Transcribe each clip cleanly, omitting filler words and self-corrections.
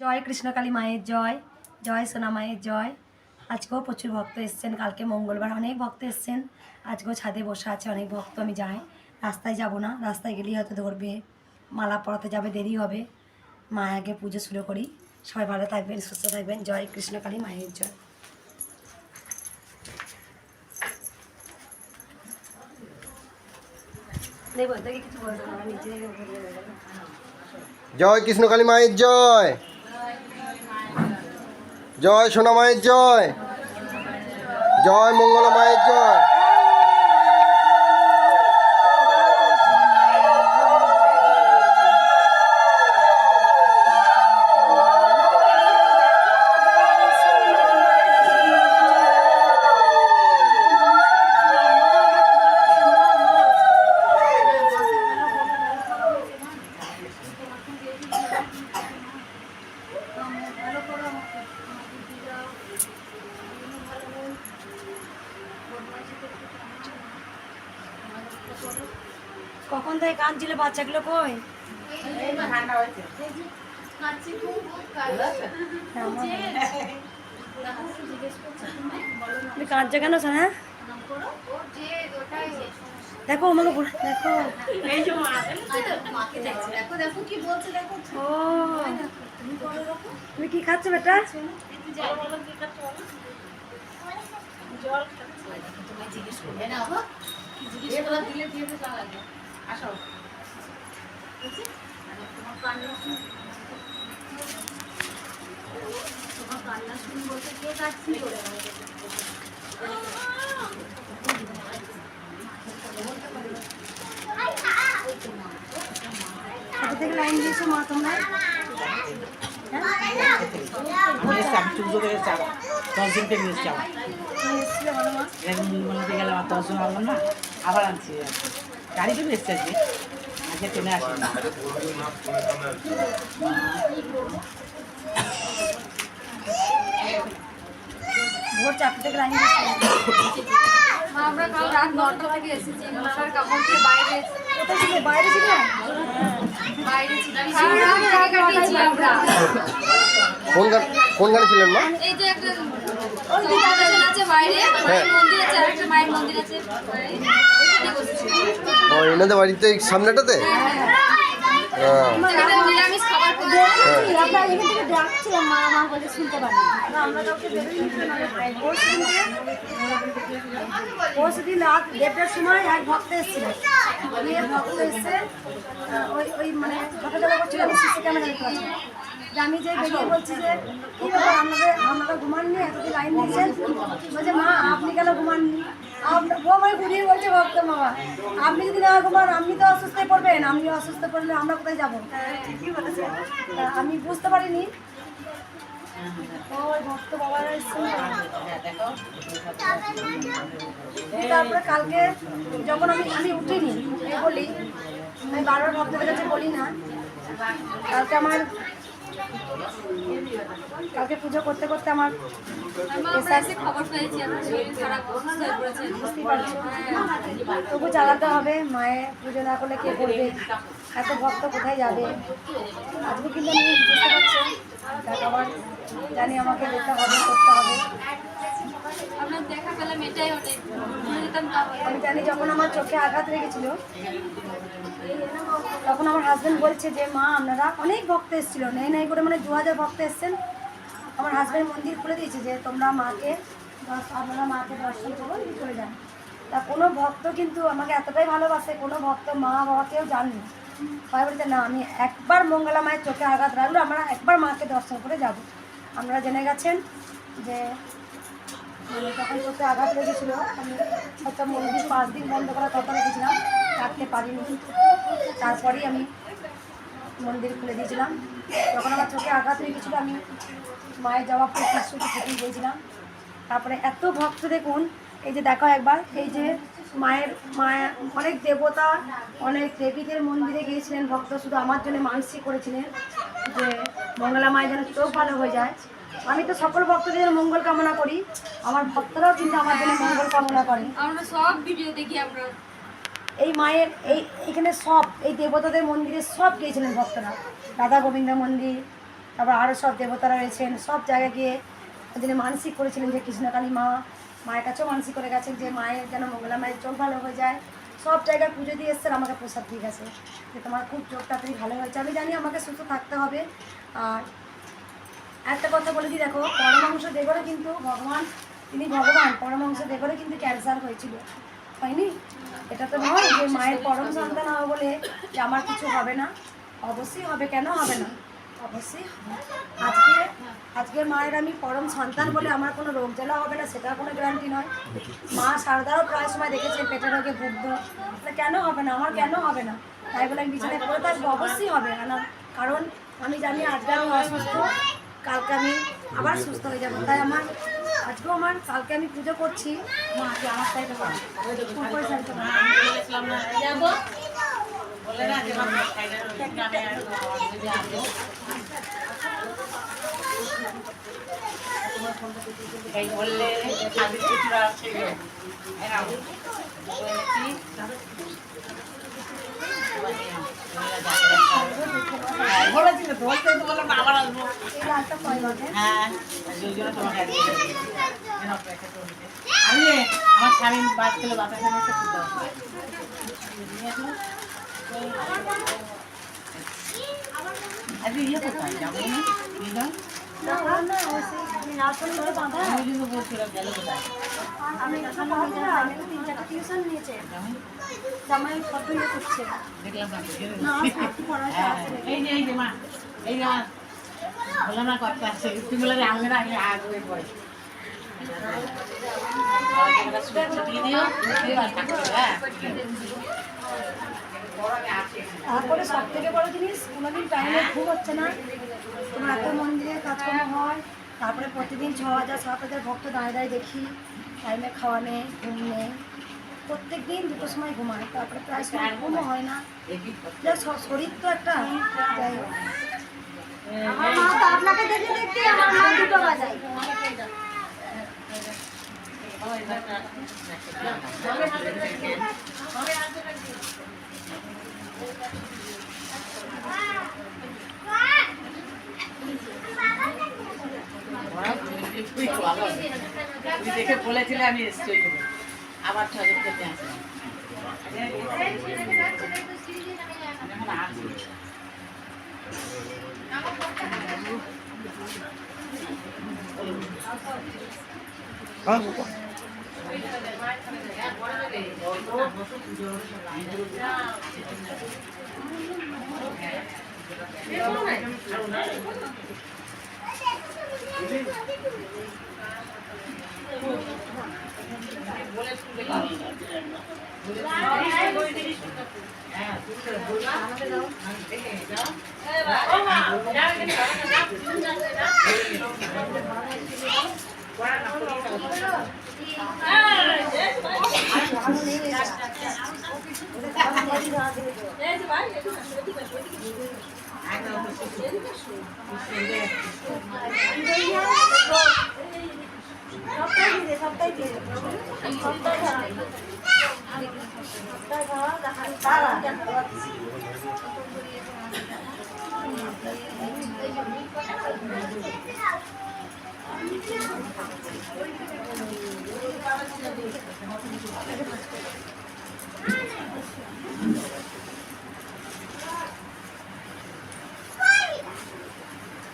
জয় কৃষ্ণকালী মায়ের জয়, জয় সোনা মায়ের জয়। আজকেও প্রচুর ভক্ত এসছেন, কালকে মঙ্গলবার অনেক ভক্ত এসছেন, আজকেও ছাদে বসে আছে অনেক ভক্ত। আমি যাই, রাস্তায় যাব না, রাস্তায় গেলেই হয়তো ধরবে, মালা পরাতে যাবে, দেরি হবে। মা আগে পুজো শুরু করি। সবাই ভালো থাকবেন, সুস্থ থাকবেন। জয় কৃষ্ণকালী মায়ের জয়। জয় কৃষ্ণকালী মায়ের জয়, জয় সোনা মায়ের জয়, জয় মঙ্গলা মায়ের জয়। কখন থেকে কাঁদছিল বাচ্চাগুলো? কই তুমি কাঁদছো কেন সোনা? দেখো আমাকে দেখো। ও তুমি কি খাচ্ছ বেটা? কত থেকে লাইন দিয়েছো মা তোমরা? আবার আনছি গাড়ি করে এসছে আজকে, আজকে ট্রেনে আসি না। ভোর 4 থেকে লাইন দিয়েছো? আমরা কাল রাত 9টা থেকে এসেছি, মশার কামড় দিয়ে বাইরে কোথায় ছিলে? বাইরে ছিলে? বাইরে ছিলাম, সারা রাত জায়গা কাটিয়েছি আমরা। কোন গানে ছিলেন মা? এই যে একটা লোকেশন আছে বাইরে, মায়ের মন্দির আছে, আরেকটা মায়ের মন্দির আছে, ওইখানে বসেছি। ও এনাদের বাড়িতে সামনেটাতে? হ্যাঁ। যেখানে নিরামিষ খাবার পাওয়া যায়। আপনার এখান থেকে ডাকছিলাম, মা মা বলে শুনতে পারি না। আমরা কাউকে বেরোই পরশুদিন রাত 1:30টার সময় এক ভক্ত এসেছিল। ভক্ত এসে ওই মানে ঝটাঝটা করছিল, আমি সিসি ক্যামেরা দেখতে পাচ্ছি। আমি যে বেরিয়ে বলছি যে কী ব্যাপার, আপনারা ঘুমাননি, এতদিন লাইন দিয়েছেন? বলছে মা আপনি কেন ঘুমাননি? ও আমায় ঘুরিয়ে বলছে ভক্ত মামা, আপনি যদি না ঘুমান আপনি তো অসুস্থ পড়বেন, আপনি অসুস্থ পড়লে আমরা কোথায় যাবো? ঠিকই বলেছে। আমি বুঝতে পারিনি ওই ভক্ত বাবারা এসেছিল। তারপরে কালকে যখন আমি উঠিনি, বলি আমি বারবার ভক্তদের কাছে বলি না, কালকে পুজো করতে করতে আমার খবর পেয়েছি আপনার শরীর খারাপ, অসুস্থ হয়ে পড়েছেন, বুঝতেই পারছি। তবু চালাতে হবে, মায়ের পুজো না করলে কে করবে? এত ভক্ত কোথায় যাবে? আজকে কিন্তু আমি বুঝতে পারছি, আবার জানি আমাকে যেতে হবে, করতে হবে। আপনার দেখা পেলাম এটাই অনেক, ভুলে যেতাম না। আমি জানি যখন আমার চোখে আঘাত লেগেছিল তখন আমার হাজব্যান্ড বলছে যে মা আপনারা অনেক ভক্ত এসেছিলো, নেই করে মানে 2000 ভক্ত এসছেন। আমার হাজব্যান্ড মন্দির খুলে দিয়েছে যে আপনারা মাকে দর্শন করুন, চলে যান। তা কোনো ভক্ত কিন্তু আমাকে এতটাই ভালোবাসে, কোনো ভক্ত মা বাবাকেও জাননি। সবাই বলছে না আমি একবার মঙ্গলা মায়ের চোখে আঘাত রাখলো, আমরা একবার মাকে দর্শন করে যাব। আপনারা জেনে গেছেন যে তখন চোখে আঘাত লেগেছিলো, আমি হয়তো মন্দির 5 দিন বন্ধ করার কথা রেখেছিলাম, রাখতে পারিনি। তারপরেই আমি মন্দির খুলে দিয়েছিলাম। যখন আমার চোখে আঘাত লেগেছিলো আমি মায়ের যাওয়া প্রতিশ্রুতি থেকেই দিয়েছিলাম। তারপরে এত ভক্ত দেখুন, এই যে দেখো একবার, এই যে মায়ের অনেক দেবতা অনেক দেবীদের মন্দিরে গিয়েছিলেন ভক্ত, শুধু আমার জন্য মানসিক করেছিলেন যে মঙ্গলা মায়ের যেন চোখ ভালো হয়ে যায়। আমি তো সকল ভক্তদের মঙ্গল কামনা করি, আমার ভক্তরাও কিন্তু আমার জন্য মঙ্গল কামনা করে। আমরা সব ভিডিও দেখি আমরা। এই মায়ের এইখানে সব এই দেবতাদের মন্দিরে সব গিয়েছিলেন ভক্তরা, রাধা গোবিন্দ মন্দির, তারপর আরও সব দেবতারা রয়েছেন, সব জায়গায় গিয়ে যিনি মানসিক করেছিলেন যে কৃষ্ণকালী মা, মায়ের কাছেও মানসিক করে গেছেন যে মায়ের যেন মঙ্গলা মায়ের চোখ ভালো হয়ে যায়। সব জায়গায় পুজো দিয়ে এসছেন, আমাকে প্রসাদ দিয়ে গেছে যে তোমার খুব চোখ তাড়াতাড়ি ভালো হয়েছে। আমি জানি আমাকে সুস্থ থাকতে হবে। আর একটা কথা বলে দিই, দেখো পরমাংশ দেবরে কিন্তু ভগবান, তিনি ভগবান, পরমাংশ দেবরে কিন্তু ক্যান্সার হয়েছিল, হয়নি? এটা তো নয় যে মায়ের পরম সন্তান হবে বলে যে আমার কিছু হবে না, অবশ্যই হবে। কেন হবে না? অবশ্যই হবে। আজকে মায়ের আমি পরম সন্তান বলে আমার কোনো রোগ জ্বালা হবে না, সেটা কোনো গ্যারান্টি নয়। মা সারদারও প্রায় সময় দেখেছেন পেটের রোগে ভুগত, কেন হবে না? আমার কেন হবে না? তাই বলে আমি বিছানায় পড়ে থাকবো? অবশ্যই হবে। কারণ আমি জানি আজকে আমি অসুস্থ, কালকে আমি আবার সুস্থ হয়ে যাবো। তাই আমার আজকেও কালকে আমি পুজো করছি। আমার সাইডে বল। উপরে সাইডটা বলো। বলেছিলাম না যাবো, বলে না যে আমার সাইডে গ্রামে যদি আসো এই বললে সাবিত কিছুরা আছে এরাও বলেছি বলেছিল তো বলতে তো বললাম না আবার আসবো। এই লালটা কয় বাজে? হ্যাঁ ওই জন্য তোমাকে আমি আমার স্বামী বাদ খেলে বাতাসে নিতে খুব আজকে ইয়ে কোথায় যাবো না নিলাম না, না, ওই সেই আমি রাস্তার মধ্যে বাঁধা। ওই জন্য বলছিলাম গেল কোথায় আমি এখানে বাঁধা, আমি তো 3-4টা টিউশন নিয়েছে। জামাই কত ইয়ে করছে। দেখলাম না না, একটু পড়াশোনা হ্যাঁ, আছে। এই যে মা এই যে বললাম না কথা আছে তুমি বলে আমরা আগে আগে পড়ে তারপরে সব থেকে বড় জিনিস, কোনোদিন টাইমে ঘুম হচ্ছে না। তোমার এত মন্দিরে কাজকর্ম হয়, তারপরে প্রতিদিন 6,000-7,000 ভক্ত দাঁড়িয়ে দাঁড়িয়ে দেখি, টাইমে খাওয়া নেই, ঘুম নেই। প্রত্যেক দিন 2টোর সময় ঘুমায়, তারপরে প্রায় সময় ঘুমও হয় না। শরীর তো একটা, যাই হোক। আমার মা তো আপনাকে দেখে দেখতে আমার মা 2টো বাজায়। দেখে বলেছিলে আমি এসছি আবার ঠাকুর করতে আসি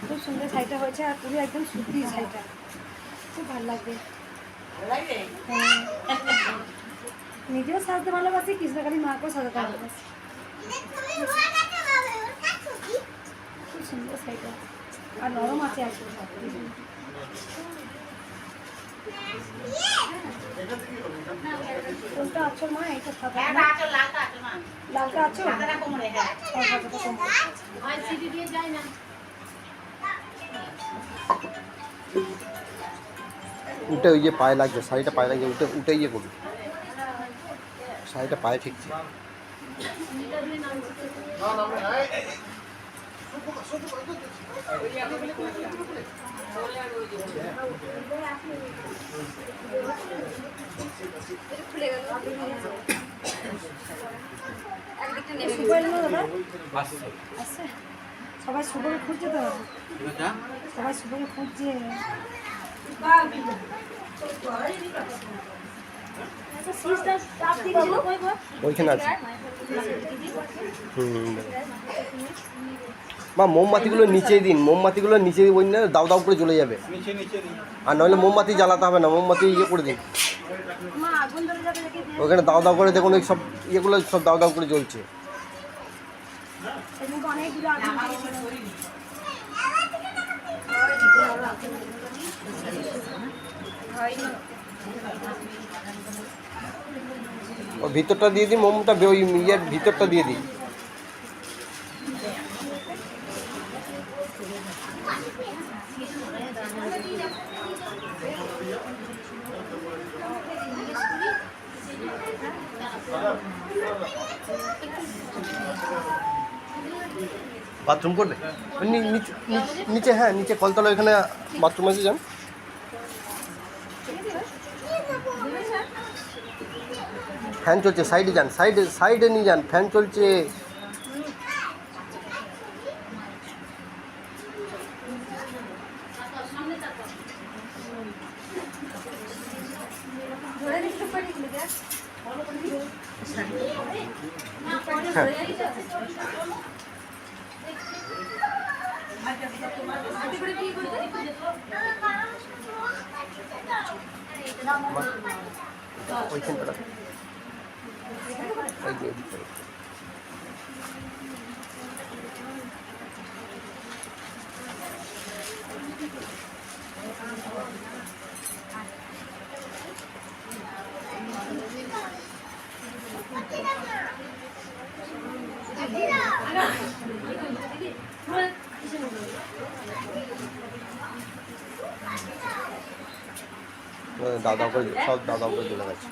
খুব সুন্দর শাড়িটা হয়েছে, আর পুরো একদম সুতি শাড়িটা, খুব ভালো লাগবে। নিজেও সাজাতে ভালোবাসি, কৃষ্ণকালী মাকেও সাজাতে ভালোবাসি। খুব সুন্দর শাড়িটা, আর নরম আছে আর কোনটা আছো মা? এইটা সাদা, লালটা আছো? উঠে ওই যে পায়ে লাগছে, শাড়িটা পায়ে লাগছে, উঠে উঠে ইয়ে করবি, শাড়িটা পায়ে ঠিকছে। সুপারি দাদা আসছে? সবাই শুভকে খুঁজছে তো, সবাই শুভকে খুঁজছে। ওইখানে আছে। মা মোমবাতিগুলো নিচে দিন, মোমবাতিগুলো নিচে ওই না দাও দাও করে জ্বলে যাবে। আর নইলে মোমবাতি জ্বালাতে হবে না, মোমবাতি ইয়ে করে দিন ওইখানে দাও দাও করে। দেখুন ওই সব ইয়েগুলো সব দাও দাও করে জ্বলছে। অনেকগুলো আগুন দিয়েছিল। ওই ভিতরটা দিয়ে দিই, মোমটা ওই ইয়ের ভিতরটা দিয়ে দিই। বাথরুম করবে নিচে? হ্যাঁ নিচে কলতলা ওইখানে বাথরুম আছে, যান। ফ্যান চলছে, সাইডে যান, সাইডে সাইডে নিয়ে যান, ফ্যান চলছে। ওইখানটা দাদা করে সব দাদা করে চলে গেছে।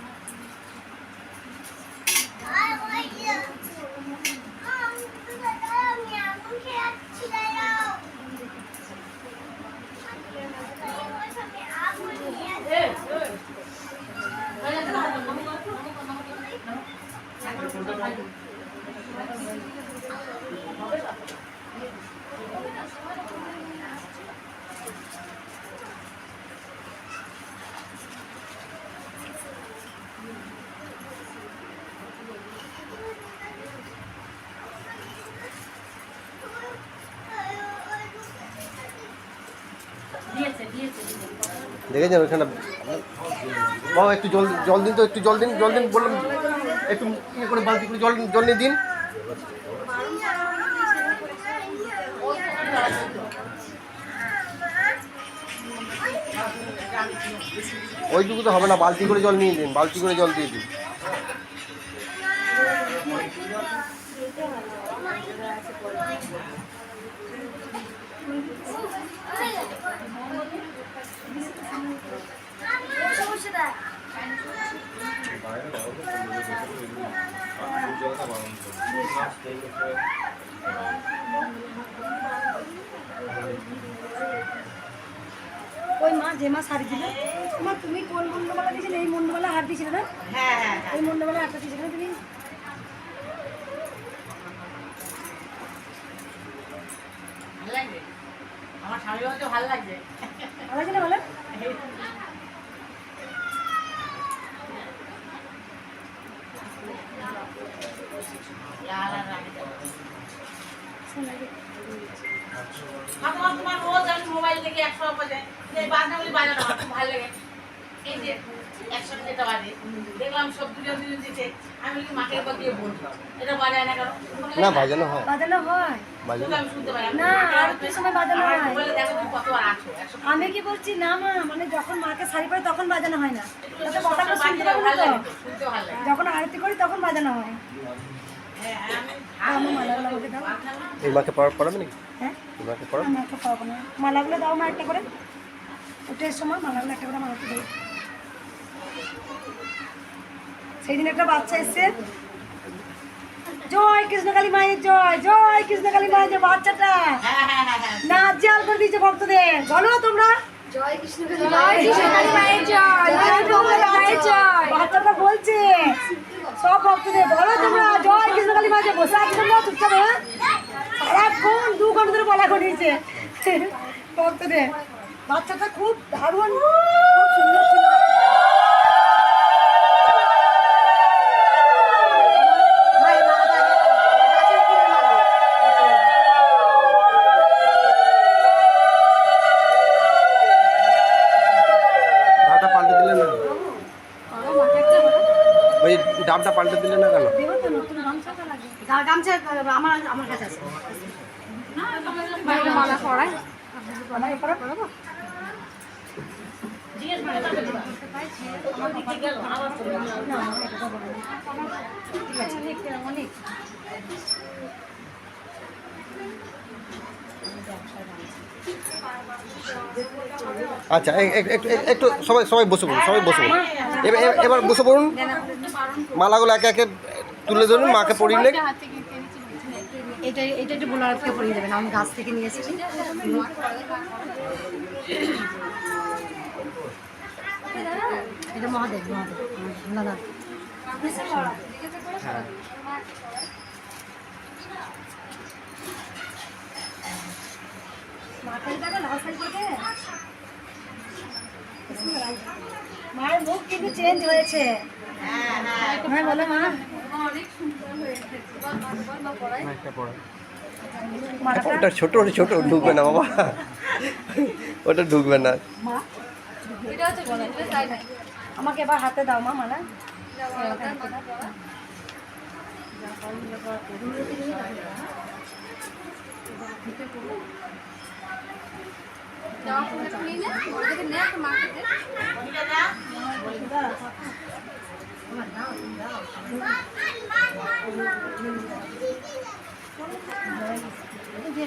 দেখেছেন ওইখানে বাবা একটু জল জল দিন তো, একটু জল দিন, জল দিন বললাম, একটু ইয়ে করে বালতি করে জল জল নিয়ে দিন। ওইটুকু তো হবে না, বালতি করে জল নিয়ে দিন, বালতি করে জল দিয়ে দিন। ওই মা যে মা শাড়ি দিল, মা তুমি কোন মুন্ডমালা দিয়েছিলে? এই মুন্ডমালা হার দিয়েছিলে না? হ্যাঁ হ্যাঁ এই মুন্ডমালা হারটা দিয়েছিলে না তুমি? ভালো লাগবে, আমার স্বামী বলতে ভালো লাগছে। ভালো লাগছে না বলো? তোমার রোজ আমি মোবাইল থেকে 100 বাজে বাজনাগুলি বাজানো আমার খুব ভালো লাগে। এই যে 100 যেটা বাজে দেখলাম সব দুজন দুজন দিচ্ছে, আমি কি মাকে একবার দিয়ে বলবো এটা বাজায় না কেন? না বাজানো হয়, বাজানো হয় বাজানো আমি শুনতে পাই না, আর কি সময় বাজানো হয়? মোবাইলে দেখো তুমি কতবার আছো 100 আমি কি বলছি না মা, মানে যখন মাকে শাড়ি পরে তখন বাজানো হয় না, তাতে কথা কথাটা শুনতে পাবো না ভালো তো। লাগে, শুনতে ভালো লাগে। যখন আরতি করি তখন বাজানো হয়। হ্যাঁ আমার মালাগুলো আমাকে দাও। এই মাকে পড়াবে নাকি? হ্যাঁ এই মাকে পড়াবে? আমাকে পাবো না, মালাগুলো দাও মা একটা করে, ওটার সময় মালাগুলো একটা করে মালাতে দাও। সেই দিন একটা বাচ্চা এসছে, জয় কৃষ্ণকালী মায়ের জয়, জয় কৃষ্ণকালী মায়ের জয়, বাচ্চাটা নাচ জাল করে দিয়েছে ভক্তদের। বলো তোমরা জয় কৃষ্ণকালী মায়ের জয়, বাচ্চাটা বলছে সব ভক্তদের, বলো তোমরা জয় কৃষ্ণকালী মায়ের জয়। বসে আছে তোমরা চুপচাপ, হ্যাঁ এখন 2 ঘন্টা ধরে বলা করিয়েছে ভক্তদের। বাচ্চাটা খুব দারুণ, খুব সুন্দর ছিল। ডাবটা পাল্টে দিলে না, ওই ডাবটা পাল্টে দিলে না কেন? গামছা আমার কাছে আছে। মালা পড়ায় আমার এরপরে পড়াবো। জিজ্ঞেস করে তাকে দিবা। আমার দিকে গেল আবার চলে গেল। না, এটা তো বলো না। ঠিক আছে, অনেক আচ্ছা একটু সবাই সবাই বসে পড়ুন, সবাই বসে পড়ুন। এবার বসে পড়ুন, মালাগুলো একে একে তুলে ধরুন, মাকে পরিয়ে নেন। এটা একটু বোলারকে পরিয়ে দেবেন, আমি গাছ থেকে নিয়ে এসেছি। এটা মহাদেব দাদা। মায়ের মুখ কিন্তু চেঞ্জ হয়েছে। হ্যাঁ বলো মা। অনেক সুন্দর হয়েছে। মা পড়ায় মাটা ওটা ছোট ঢুকবে না বাবা, ওটা ঢুকবে না। মা এটা হচ্ছে বলে তাই না আমাকে এবার হাতে দাও মা মালা। জামা পড়ে নিয়ে নে ওরা থেকে নে একটা মাকে দে ঠিক আছে দাও।